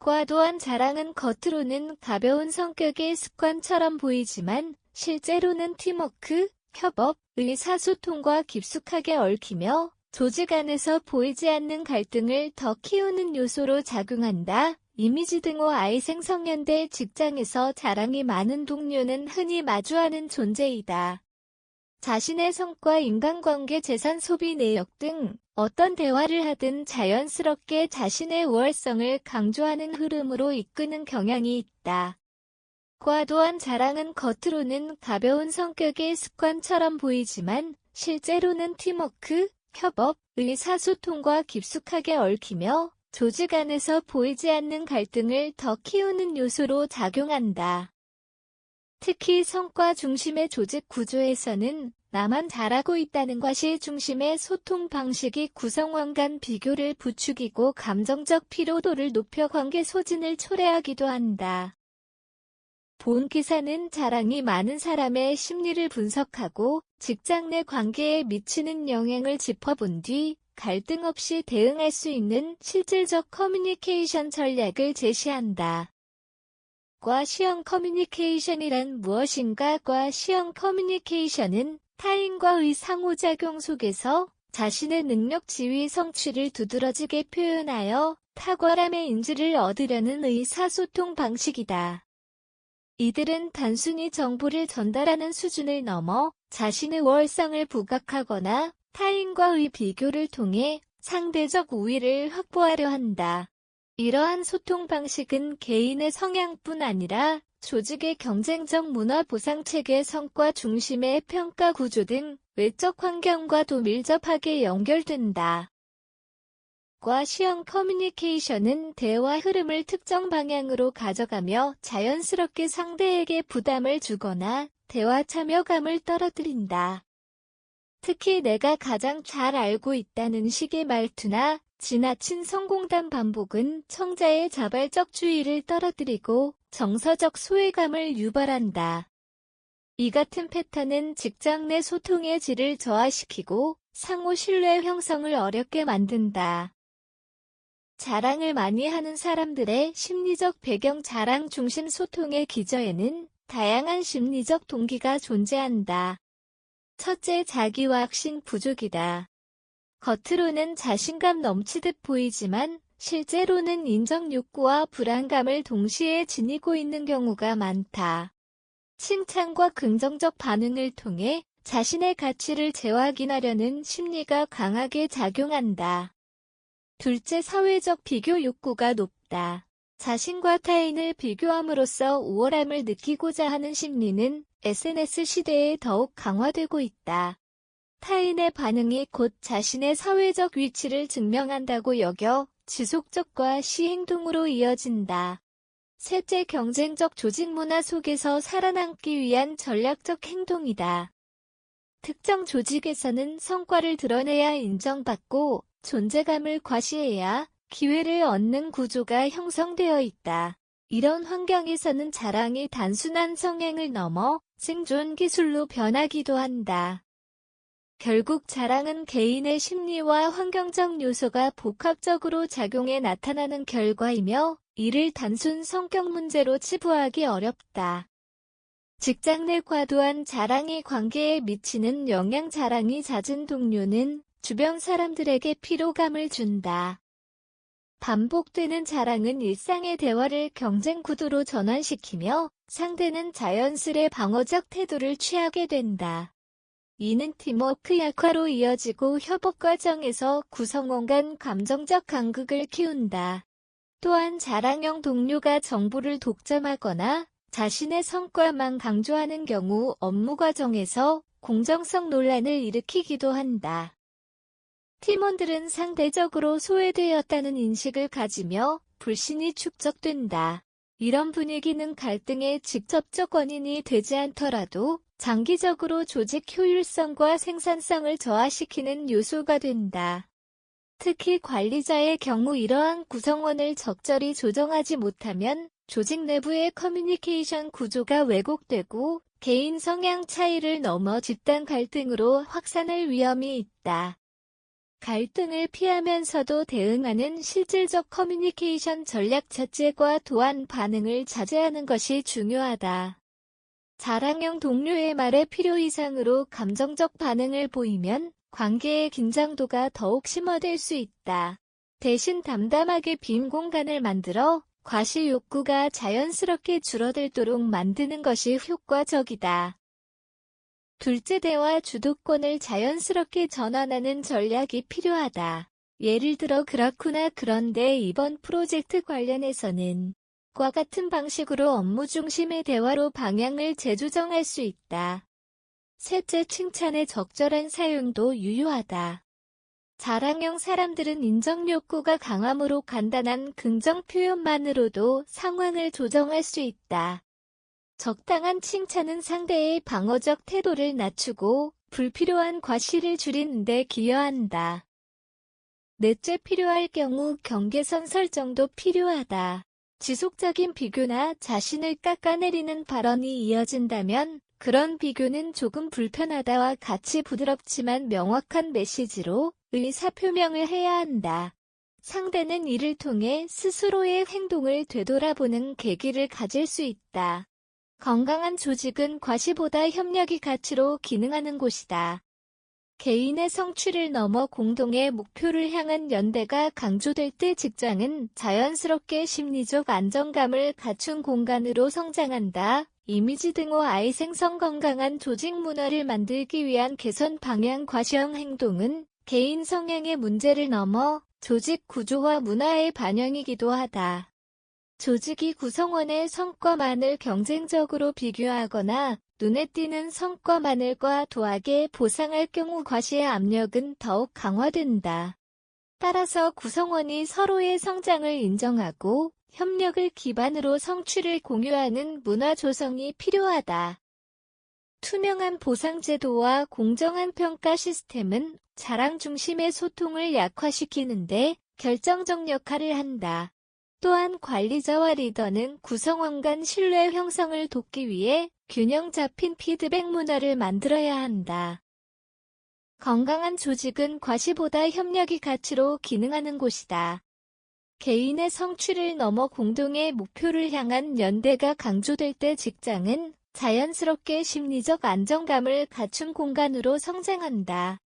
과도한 자랑은 겉으로는 가벼운 성격의 습관처럼 보이지만 실제로는 팀워크, 협업, 의사소통과 깊숙하게 얽히며 조직 안에서 보이지 않는 갈등을 더 키우는 요소로 작용한다. 이미지 등호 아이 생성연대 직장에서 자랑이 많은 동료는 흔히 마주하는 존재이다. 자신의 성과, 인간관계, 재산, 소비 내역 등 어떤 대화를 하든 자연스럽게 자신의 우월성을 강조하는 흐름으로 이끄는 경향이 있다. 과도한 자랑은 겉으로는 가벼운 성격의 습관처럼 보이지만 실제로는 팀워크, 협업, 의사소통과 깊숙하게 얽히며 조직 안에서 보이지 않는 갈등을 더 키우는 요소로 작용한다. 특히 성과 중심의 조직 구조에서는 나만 잘하고 있다는 것이 중심의 소통 방식이 구성원 간 비교를 부추기고 감정적 피로도를 높여 관계 소진을 초래하기도 한다. 본 기사는 자랑이 많은 사람의 심리를 분석하고 직장 내 관계에 미치는 영향을 짚어본 뒤 갈등 없이 대응할 수 있는 실질적 커뮤니케이션 전략을 제시한다. 과시형 커뮤니케이션이란 무엇인가? 과시형 커뮤니케이션은 타인과의 상호작용 속에서 자신의 능력, 지위, 성취를 두드러지게 표현하여 탁월함의 인지를 얻으려는 의사소통 방식이다. 이들은 단순히 정보를 전달하는 수준을 넘어 자신의 우월성을 부각하거나 타인과의 비교를 통해 상대적 우위를 확보하려 한다. 이러한 소통 방식은 개인의 성향뿐 아니라 조직의 경쟁적 문화, 보상체계, 성과 중심의 평가 구조 등 외적 환경과도 밀접하게 연결된다. 과시형 커뮤니케이션은 대화 흐름을 특정 방향으로 가져가며 자연스럽게 상대에게 부담을 주거나 대화 참여감을 떨어뜨린다. 특히 내가 가장 잘 알고 있다는 식의 말투나 지나친 성공담 반복은 청자의 자발적 주의를 떨어뜨리고 정서적 소외감을 유발한다. 이 같은 패턴은 직장 내 소통의 질을 저하시키고 상호 신뢰 형성을 어렵게 만든다. 자랑을 많이 하는 사람들의 심리적 배경. 자랑 중심 소통의 기저에는 다양한 심리적 동기가 존재한다. 첫째, 자기와 확신 부족이다. 겉으로는 자신감 넘치듯 보이지만 실제로는 인정 욕구와 불안감을 동시에 지니고 있는 경우가 많다. 칭찬과 긍정적 반응을 통해 자신의 가치를 재확인하려는 심리가 강하게 작용한다. 둘째, 사회적 비교 욕구가 높다. 자신과 타인을 비교함으로써 우월함을 느끼고자 하는 심리는 SNS 시대에 더욱 강화되고 있다. 타인의 반응이 곧 자신의 사회적 위치를 증명한다고 여겨 지속적 과시 행동으로 이어진다. 셋째, 경쟁적 조직 문화 속에서 살아남기 위한 전략적 행동이다. 특정 조직에서는 성과를 드러내야 인정받고 존재감을 과시해야 기회를 얻는 구조가 형성되어 있다. 이런 환경에서는 자랑이 단순한 성행을 넘어 생존 기술로 변하기도 한다. 결국 자랑은 개인의 심리와 환경적 요소가 복합적으로 작용해 나타나는 결과이며 이를 단순 성격 문제로 치부하기 어렵다. 직장 내 과도한 자랑이 관계에 미치는 영향. 자랑이 잦은 동료는 주변 사람들에게 피로감을 준다. 반복되는 자랑은 일상의 대화를 경쟁 구도로 전환시키며 상대는 자연스레 방어적 태도를 취하게 된다. 이는 팀워크 약화로 이어지고 협업 과정에서 구성원 간 감정적 간극을 키운다. 또한 자랑형 동료가 정보를 독점하거나 자신의 성과만 강조하는 경우 업무 과정에서 공정성 논란을 일으키기도 한다. 팀원들은 상대적으로 소외되었다는 인식을 가지며 불신이 축적된다. 이런 분위기는 갈등의 직접적 원인이 되지 않더라도 장기적으로 조직 효율성과 생산성을 저하시키는 요소가 된다. 특히 관리자의 경우 이러한 구성원을 적절히 조정하지 못하면 조직 내부의 커뮤니케이션 구조가 왜곡되고 개인 성향 차이를 넘어 집단 갈등으로 확산할 위험이 있다. 갈등을 피하면서도 대응하는 실질적 커뮤니케이션 전략 자체과 또한 반응을 자제하는 것이 중요하다. 자랑형 동료의 말에 필요 이상으로 감정적 반응을 보이면 관계의 긴장도가 더욱 심화될 수 있다. 대신 담담하게 빈 공간을 만들어 과시 욕구가 자연스럽게 줄어들도록 만드는 것이 효과적이다. 둘째, 대화 주도권을 자연스럽게 전환하는 전략이 필요하다. 예를 들어 그렇구나, 그런데 이번 프로젝트 관련해서는 과 같은 방식으로 업무 중심의 대화로 방향을 재조정할 수 있다. 셋째, 칭찬의 적절한 사용도 유효하다. 자랑형 사람들은 인정 욕구가 강함으로 간단한 긍정 표현만으로도 상황을 조정할 수 있다. 적당한 칭찬은 상대의 방어적 태도를 낮추고 불필요한 과시를 줄이는 데 기여한다. 넷째, 필요할 경우 경계선 설정도 필요하다. 지속적인 비교나 자신을 깎아내리는 발언이 이어진다면 그런 비교는 조금 불편하다와 같이 부드럽지만 명확한 메시지로 의사표명을 해야 한다. 상대는 이를 통해 스스로의 행동을 되돌아보는 계기를 가질 수 있다. 건강한 조직은 과시보다 협력이 가치로 기능하는 곳이다. 개인의 성취를 넘어 공동의 목표를 향한 연대가 강조될 때 직장은 자연스럽게 심리적 안정감을 갖춘 공간으로 성장한다. 이미지 등호와의 생성 건강한 조직 문화를 만들기 위한 개선 방향 과시형 행동은 개인 성향의 문제를 넘어 조직 구조와 문화의 반영이기도 하다. 조직이 구성원의 성과만을 경쟁적으로 비교하거나 눈에 띄는 성과만을 과도하게 보상할 경우 과시의 압력은 더욱 강화된다. 따라서 구성원이 서로의 성장을 인정하고 협력을 기반으로 성취를 공유하는 문화 조성이 필요하다. 투명한 보상 제도와 공정한 평가 시스템은 자랑 중심의 소통을 약화시키는데 결정적 역할을 한다. 또한 관리자와 리더는 구성원 간 신뢰 형성을 돕기 위해 균형 잡힌 피드백 문화를 만들어야 한다. 건강한 조직은 과시보다 협력이 가치로 기능하는 곳이다. 개인의 성취를 넘어 공동의 목표를 향한 연대가 강조될 때 직장은 자연스럽게 심리적 안정감을 갖춘 공간으로 성장한다.